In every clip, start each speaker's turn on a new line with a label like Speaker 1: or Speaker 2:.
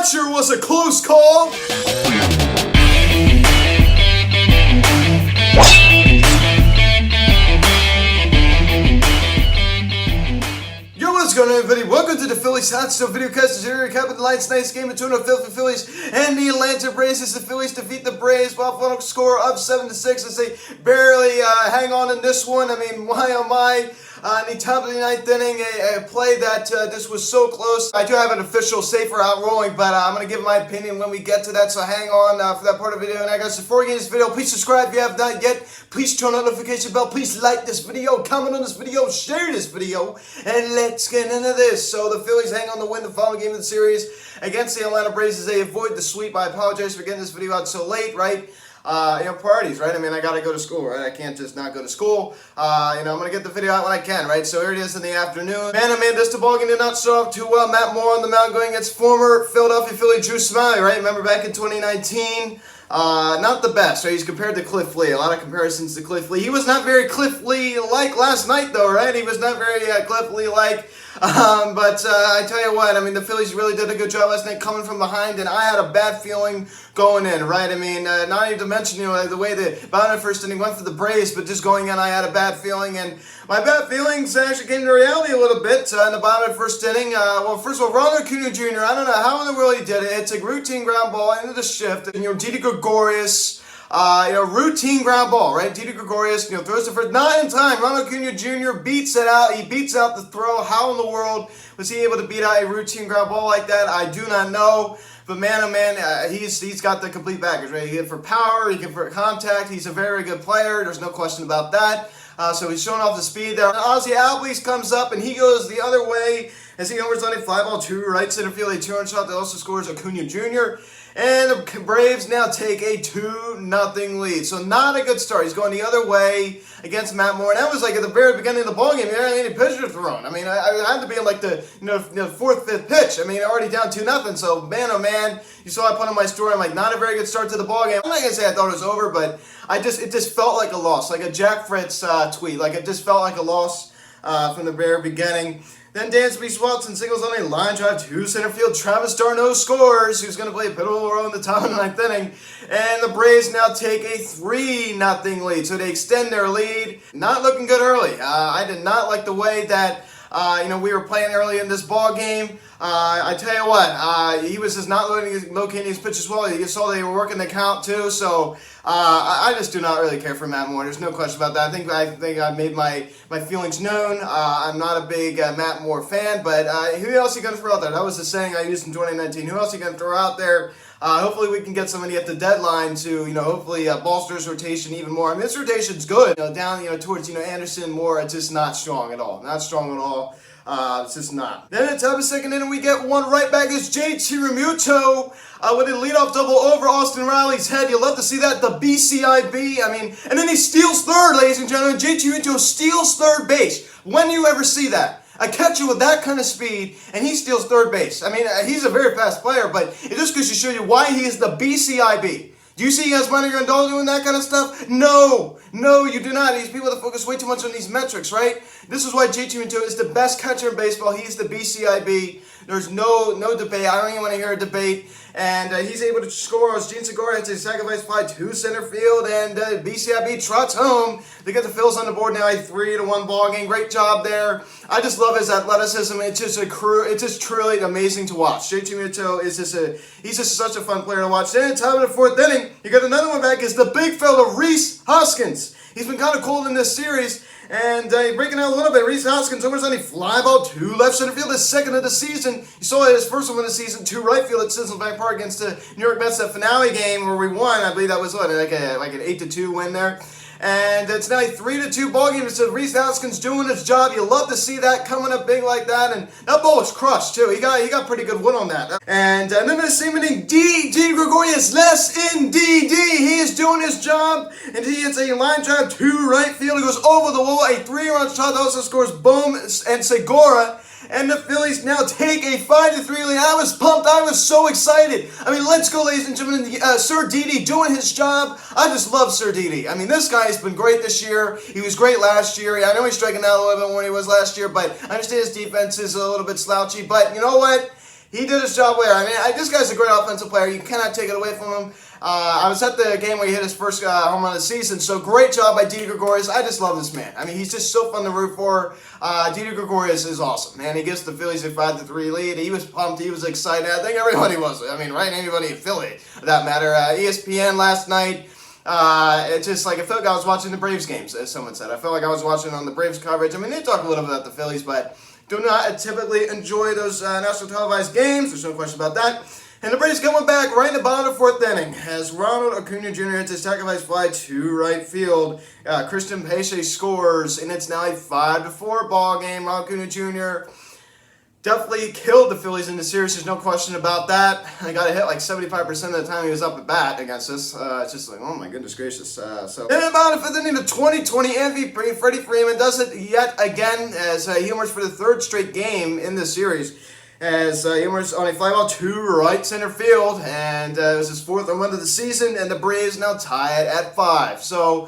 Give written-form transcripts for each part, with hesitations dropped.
Speaker 1: sure was a close call. What's going on, everybody? Welcome to the Phillies Hot Stove Videocast. Here we recap the last night's game between the Philadelphia Phillies and the Atlanta Braves. As the Phillies defeat the Braves by a final score of 7-6 as they barely hang on in this one. I mean, why oh my? In the top of the ninth inning, a play that this was so close. I do have an official safer outrolling, but I'm going to give my opinion when we get to that, so hang on for that part of the video. And I guess before we get this video, please subscribe if you have not yet. Please turn on the notification bell. Please like this video, comment on this video, share this video, and let's get into this. So the Phillies hang on to win the final game of the series against the Atlanta Braves as they avoid the sweep. I apologize for getting this video out so late, right? Priorities, right? I mean, I gotta go to school, right? I can't just not go to school. I'm gonna get the video out when I can, right? So here it is in the afternoon. Man, oh man, this toboggan did not start off too well. Matt Moore on the mound going against former Philadelphia Philly Drew Smyly, right? Remember back in 2019? Not the best, right? He's compared to Cliff Lee. A lot of comparisons to Cliff Lee. He was not very Cliff Lee-like last night, though, right? He was not very Cliff Lee-like. But I tell you what, I mean, the Phillies really did a good job last night coming from behind, and I had a bad feeling going in, right? I mean, not even to mention, the way the bottom of the first inning went for the Braves, but just going in, I had a bad feeling, and my bad feelings actually came to reality a little bit in the bottom of the first inning. Well, first of all, Ronald Acuna Jr., I don't know how in the world he did it. It's a routine ground ball into the shift, and, Didi Gregorius, routine ground ball, right? Didi Gregorius, throws the first, not in time. Ronald Acuna Jr. beats it out. He beats out the throw. How in the world was he able to beat out a routine ground ball like that? I do not know. But man, oh man, he's got the complete package, right? He hit for power, he hit for contact. He's a very good player. There's no question about that. So he's showing off the speed there. Ozzie Albies comes up and he goes the other way as he homers on a fly ball to right center field, a 2-run shot that also scores Acuna Jr. And the Braves now take a 2-0 lead. So not a good start. He's going the other way against Matt Moore. And that was like at the very beginning of the ballgame. There ain't any pitcher thrown. I mean, I had to be in like the fourth, fifth pitch. I mean, already down 2-0. So man, oh man, you saw I put on my story. I'm like, not a very good start to the ballgame. I'm not gonna say I thought it was over, but it just felt like a loss, like a Jack Fritz tweet. Like it just felt like a loss from the very beginning. Then Dansby Swanson singles on a line drive to center field. Travis d'Arnaud scores, who's going to play a pivotal role in the top of the ninth inning. And the Braves now take a 3-0 lead. So they extend their lead. Not looking good early. I did not like the way that we were playing early in this ball game. I tell you what, he was just not locating his pitches well. You saw they were working the count too. So I just do not really care for Matt Moore. There's no question about that. I think I made my feelings known. I'm not a big Matt Moore fan, but who else are you going to throw out there? That was the saying I used in 2019. Who else are you going to throw out there? Hopefully we can get somebody at the deadline to, hopefully bolster his rotation even more. I mean, this rotation's good. Down, towards, Anderson, Moore, it's just not strong at all. Not strong at all. It's just not. Then at the top of the second inning, we get one right back. It's JT Realmuto with a leadoff double over Austin Riley's head. You love to see that. The BCIB. I mean, and then he steals third, ladies and gentlemen. JT Realmuto steals third base. When do you ever see that? A catcher with that kind of speed, and he steals third base. I mean, he's a very fast player, but it just goes to show you why he is the BCIB. Do you see Yasmani Grandal doing that kind of stuff? No, you do not. These people that focus way too much on these metrics, right? This is why JT Realmuto is the best catcher in baseball. He's the BCIB. There's no debate. I don't even want to hear a debate. And he's able to score as Gene Segura hits a sacrifice fly to center field, and BCIB trots home to get the Phillies on the board now. A 3-1 ball game. Great job there. I just love his athleticism. It's just truly amazing to watch. JT Realmuto is he's just such a fun player to watch. Then at the top of the fourth inning, you got another one back. Is the big fella Rhys Hoskins. He's been kind of cold in this series. And breaking out a little bit, Rhys Hoskins homers on a fly ball to left center field, his second of the season. You saw it, his first one of the season, to right field at Citizens Bank Park against the New York Mets, that finale game where we won. I believe that was like an 8-2 win there. And it's now a 3-2 ball game. So Rhys Hoskins doing his job. You love to see that coming up big like that. And that ball was crushed too. He got pretty good wood on that. And then the same inning, Didi Gregorius, less in DD. He is doing his job. And he hits a line drive to right field. He goes over the wall. A 3-run shot that also scores Bohm and Segura. And the Phillies now take a 5-3 lead. I was pumped. I was so excited. I mean, let's go, ladies and gentlemen. Sir Didi doing his job. I just love Sir Didi. I mean, this guy has been great this year. He was great last year. I know he's striking out a little bit more than he was last year, but I understand his defense is a little bit slouchy. But you know what? he did his job well. I mean, this guy's a great offensive player. You cannot take it away from him. I was at the game where he hit his first home run of the season, so great job by Didi Gregorius. I just love this man. I mean, he's just so fun to root for. Didi Gregorius is awesome, man. He gives the Phillies a 5-3 lead. He was pumped. He was excited. I think everybody was. I mean, right? Anybody in Philly, for that matter. ESPN last night. It just like, it felt like I was watching the Braves games, as someone said. I felt like I was watching on the Braves coverage. I mean, they talk a little bit about the Phillies, but do not typically enjoy those national televised games. There's no question about that. And the Braves coming back right in the bottom of the fourth inning as Ronald Acuna Jr. hits his sacrifice fly to right field. Christian Pache scores, and it's now a 5-4 ball game. Ronald Acuna Jr. definitely killed the Phillies in the series. There's no question about that. I got a hit like 75% of the time he was up at bat against us. It's just like, oh my goodness gracious. So then about the fifth inning, the 2020 MVP Freddie Freeman does it yet again as he homers for the third straight game in this series. As he homers on a fly ball to right center field, and it was his fourth home run of the season, and the Braves now tie it at 5. So,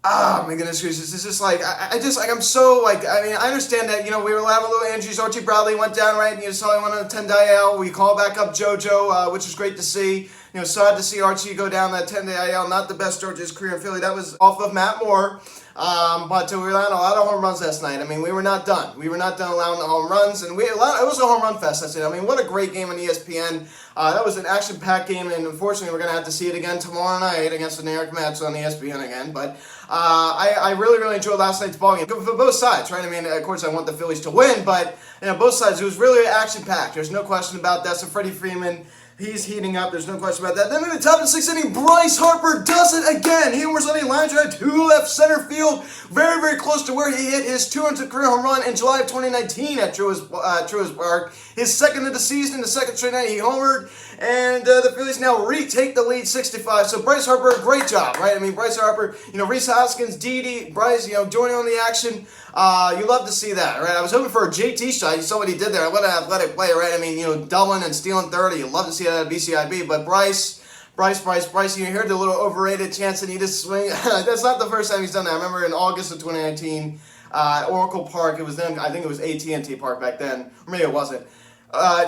Speaker 1: oh my goodness gracious, it's just like, I'm so like, I mean, I understand that, you know, we were having a little injuries. Archie Bradley went down, right, and you saw he went on a 10-day IL. We called back up JoJo, which is great to see. You know, sad to see Archie go down that 10-day IL. Not the best start to his career in Philly. That was off of Matt Moore. But we were allowing a lot of home runs last night. I mean, we were not done. We were not done allowing the home runs, and it was a home run fest. That's it. I mean, what a great game on ESPN. That was an action-packed game, and unfortunately, we're going to have to see it again tomorrow night against the New York Mets on ESPN again. But I really, really enjoyed last night's ball game for both sides, right? I mean, of course, I want the Phillies to win, but you know, both sides, it was really action-packed. There's no question about that. So Freddie Freeman, he's heating up. There's no question about that. Then in the top of the sixth inning, Bryce Harper does it again. He homers on a line drive to left center field, very, very close to where he hit his 200th career home run in July of 2019 at Truist Park. His second of the season, the second straight night he homered, and the Phillies now retake the lead 6-5. So Bryce Harper, great job, right? I mean, Bryce Harper, you know, Rhys Hoskins, Didi, Bryce, you know, joining on the action. You love to see that, right? I was hoping for a JT shot. You saw what he did there. What an athletic play, right? I mean, you know, doubling and stealing 30. You love to see that at BCIB. But Bryce, you heard the little overrated chance that he just swing. That's not the first time he's done that. I remember in August of 2019, Oracle Park. It was then, I think it was AT&T Park back then. Or maybe it wasn't.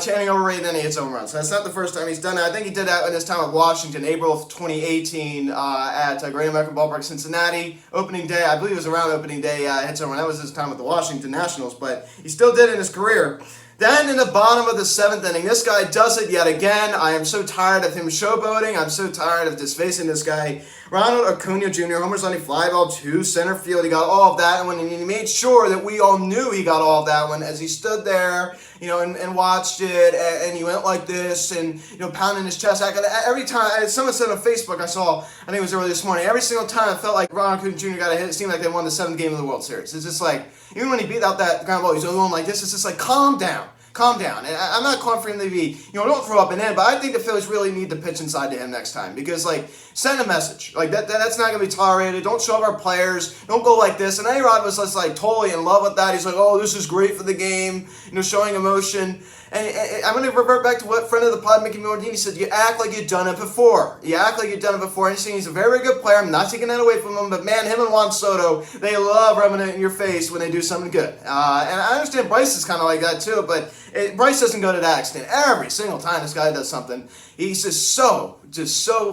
Speaker 1: Channing overrated, then he hits home runs. So that's not the first time he's done that. I think he did that in his time at Washington, April of 2018, at Great American Ballpark, Cincinnati. Opening day, I believe it was around opening day, hits home run. That was his time with the Washington Nationals, but he still did it in his career. Then in the bottom of the seventh inning, this guy does it yet again. I am so tired of him showboating. I'm so tired of just facing this guy. Ronald Acuna Jr. homers on a fly ball to center field. He got all of that, and when he made sure that we all knew he got all of that one, as he stood there, you know, and watched it, and he went like this, and you know, pounding his chest. Every time, someone said on Facebook, I saw, I think it was early this morning. Every single time, I felt like Ronald Acuna Jr. got a hit. It seemed like they won the 7th game of the World Series. It's just like, even when he beat out that ground ball, he's going like this. It's just like, calm down. Calm down. And I'm not calling for him to be, you know, don't throw up and in, but I think the Phillies really need to pitch inside to him next time because, like, send a message. Like, that's not going to be tolerated. Don't show up our players. Don't go like this. And A-Rod was just, like, totally in love with that. He's like, oh, this is great for the game, you know, showing emotion. And I'm going to revert back to what friend of the pod, Mickey Mordini, said. You act like you've done it before. You act like you've done it before. And he's a very, very good player. I'm not taking that away from him. But, man, him and Juan Soto, they love rubbing it in your face when they do something good. And I understand Bryce is kind of like that, too. But Bryce doesn't go to that extent. Every single time this guy does something, he's just so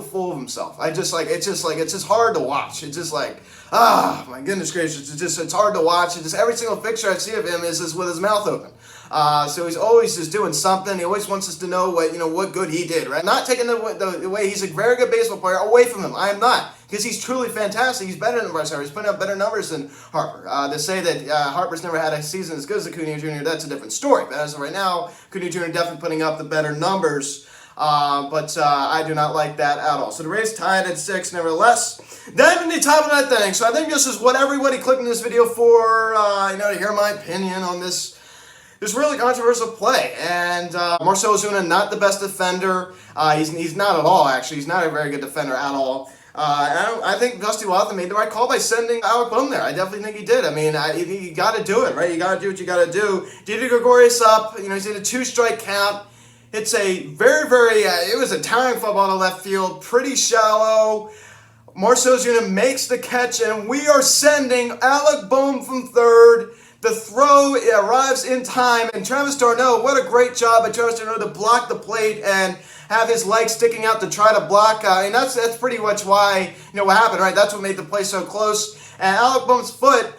Speaker 1: full of himself. It's just hard to watch. It's just like, my goodness gracious. It's hard to watch. It's just every single picture I see of him is just with his mouth open. So he's always just doing something. He always wants us to know what good he did, right? Not taking the way he's a very good baseball player away from him. I am not, because he's truly fantastic. He's better than Bryce Harper. He's putting up better numbers than Harper. To say that Harper's never had a season as good as Acuna Jr., that's a different story. But as of right now, Acuna Jr. definitely putting up the better numbers. But I do not like that at all. So the Rays tied at 6, nevertheless. Then in the top of that thing. So I think this is what everybody clicked in this video for, to hear my opinion on this really controversial play. And Marcell Ozuna, not the best defender. He's not at all, actually. He's not a very good defender at all. I think Dusty Wathan made the right call by sending Alec Bohm there. I definitely think he did. I mean, you got to do it, right? You got to do what you got to do. Didi Gregorius up. He's in a 2-strike count. It's a very, very, it was a towering fly ball to left field. Pretty shallow. Marcell Ozuna makes the catch, and we are sending Alec Bohm from third The throw arrives in time, and Travis d'Arnaud, what a great job by Travis d'Arnaud to block the plate and have his leg sticking out to try to block. And that's pretty much why, what happened, right? That's what made the play so close. And Alec Boehm's foot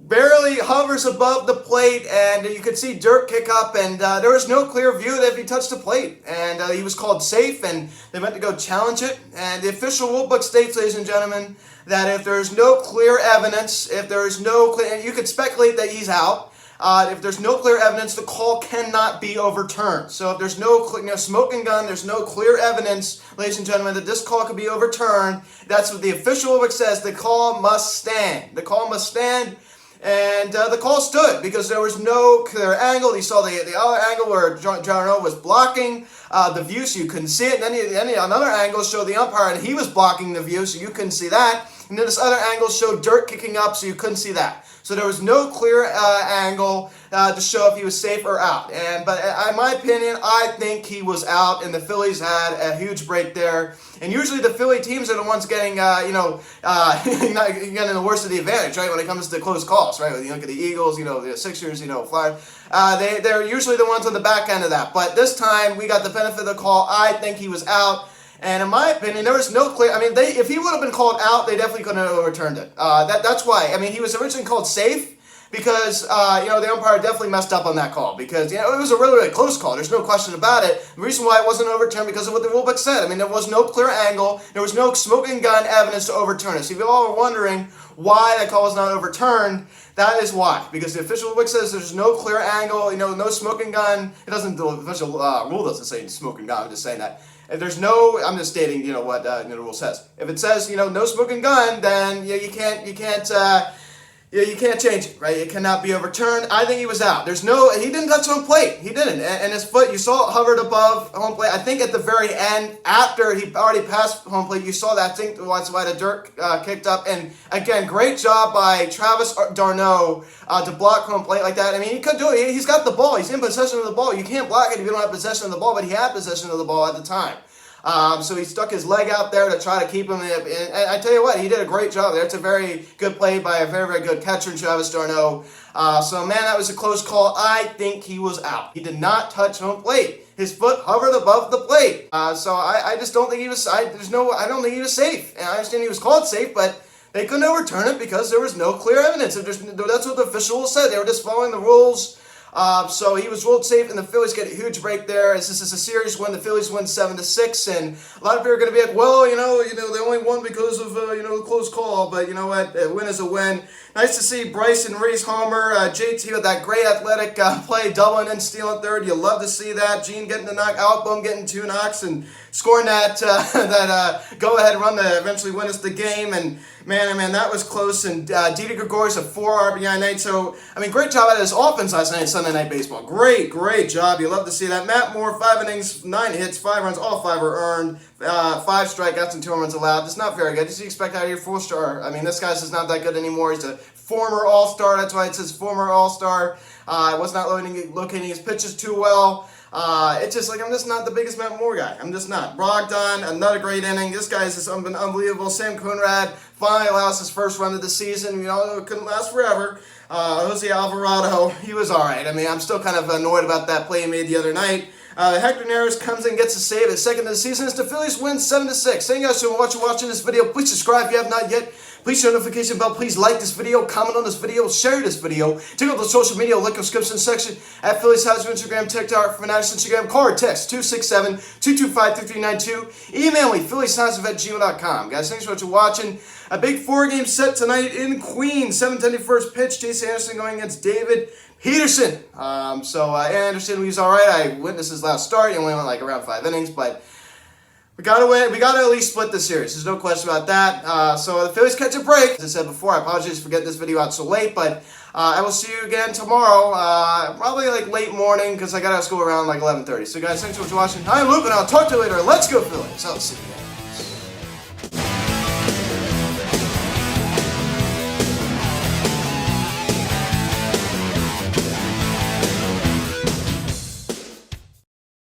Speaker 1: barely hovers above the plate, and you could see dirt kick up, and there was no clear view that he touched the plate. And he was called safe, and they went to go challenge it. And the official rulebook states, ladies and gentlemen, that if there's no clear evidence, you could speculate that he's out. If there's no clear evidence, the call cannot be overturned. So if there's no smoking gun, there's no clear evidence, ladies and gentlemen, that this call could be overturned. That's what the official rulebook says. The call must stand. The call must stand. And the call stood because there was no clear angle. You saw the other angle where d'Arnaud was blocking the view, so you couldn't see it. And then another angle showed the umpire, and he was blocking the view, so you couldn't see that. And then this other angle showed dirt kicking up, so you couldn't see that. So there was no clear angle to show if he was safe or out. But in my opinion, I think he was out, and the Phillies had a huge break there. And usually the Philly teams are the ones getting, getting the worst of the advantage, right, when it comes to close calls, right? When you look at the Eagles, the Sixers, Flyers, they're usually the ones on the back end of that. But this time, we got the benefit of the call. I think he was out. And in my opinion, there was no clear. If he would have been called out, they definitely couldn't have overturned it. That's why. He was originally called safe because the umpire definitely messed up on that call because it was a really, really close call. There's no question about it. The reason why it wasn't overturned because of what the rulebook said. There was no clear angle. There was no smoking gun evidence to overturn it. So if you all are wondering why that call was not overturned, that is why. Because the official rulebook says there's no clear angle. No smoking gun. It doesn't. The official rule doesn't say smoking gun. I'm just saying that. If there's no, I'm just stating, what the rule says. If it says, no smoking gun, then you can't change it, right? It cannot be overturned. I think he was out. He didn't touch home plate. He didn't. And his foot, you saw it hovered above home plate. I think at the very end, after he already passed home plate, you saw that. I think that's why the dirt kicked up. And again, great job by Travis d'Arnaud to block home plate like that. He could do it. He's got the ball. He's in possession of the ball. You can't block it if you don't have possession of the ball, but he had possession of the ball at the time. So he stuck his leg out there to try to keep him in. And I tell you what, he did a great job there. It's a very good play by a very, very good catcher, Travis d'Arnaud. That was a close call. I think he was out. He did not touch home plate. His foot hovered above the plate. I just don't think he was. I don't think he was safe. And I understand he was called safe, but they couldn't overturn it because there was no clear evidence. That's what the official said. They were just following the rules. So he was ruled safe, and the Phillies get a huge break there. This is a series win. The Phillies win 7-6, and a lot of people are going to be like, well, they only won because of a close call. But you know what? A win is a win. Nice to see Bryson Reese homer. JT with that great athletic play, doubling and stealing third. You love to see that. Gene getting the knock, Alec Boehm getting 2 knocks, and scoring that go-ahead run to eventually win us the game. And man, that was close. And Didi Gregorius a 4 RBI night. So great job at his offense last night in Sunday Night Baseball. Great job. You love to see that. Matt Moore, 5 innings, 9 hits, 5 runs, all 5 were earned. 5 strikeouts and 2 home runs allowed. That's not very good. Just expect out of your 4-star. This guy's just not that good anymore. He's a former All-Star. That's why it says former All-Star. Was not locating his pitches too well. It's just I'm just not the biggest Matt Moore guy. I'm just not. Brogdon, another great inning. This guy's just been unbelievable. Sam Coonrad finally allows his first run of the season. It couldn't last forever. Jose Alvarado, he was all right. I'm still kind of annoyed about that play he made the other night. Hector Neris comes in, gets a save, his second of the season. As the Phillies win 7-6. Thank you guys so much for watching this video. Please subscribe if you have not yet. Please hit the notification bell. Please like this video, comment on this video, share this video. Check out the social media link in the description section at Phillies House, Instagram, TikTok, Fanatics, Instagram. Call or text 267-225-3392. Email me, phillieshouse@gmail.com. Guys, thanks so much for watching. A big 4-game set tonight in Queens. 7:10 first pitch. Jason Anderson going against David Peterson. Anderson, he's all right. I witnessed his last start. He only went around 5 innings, but we got to win. We got to at least split the series. There's no question about that. So the Phillies catch a break. As I said before, I apologize for getting this video out so late, but I will see you again tomorrow, probably late morning, because I got to school around 11:30. So guys, thanks so much for watching. I'm Luke, and I'll talk to you later. Let's go Phillies. I'll see you.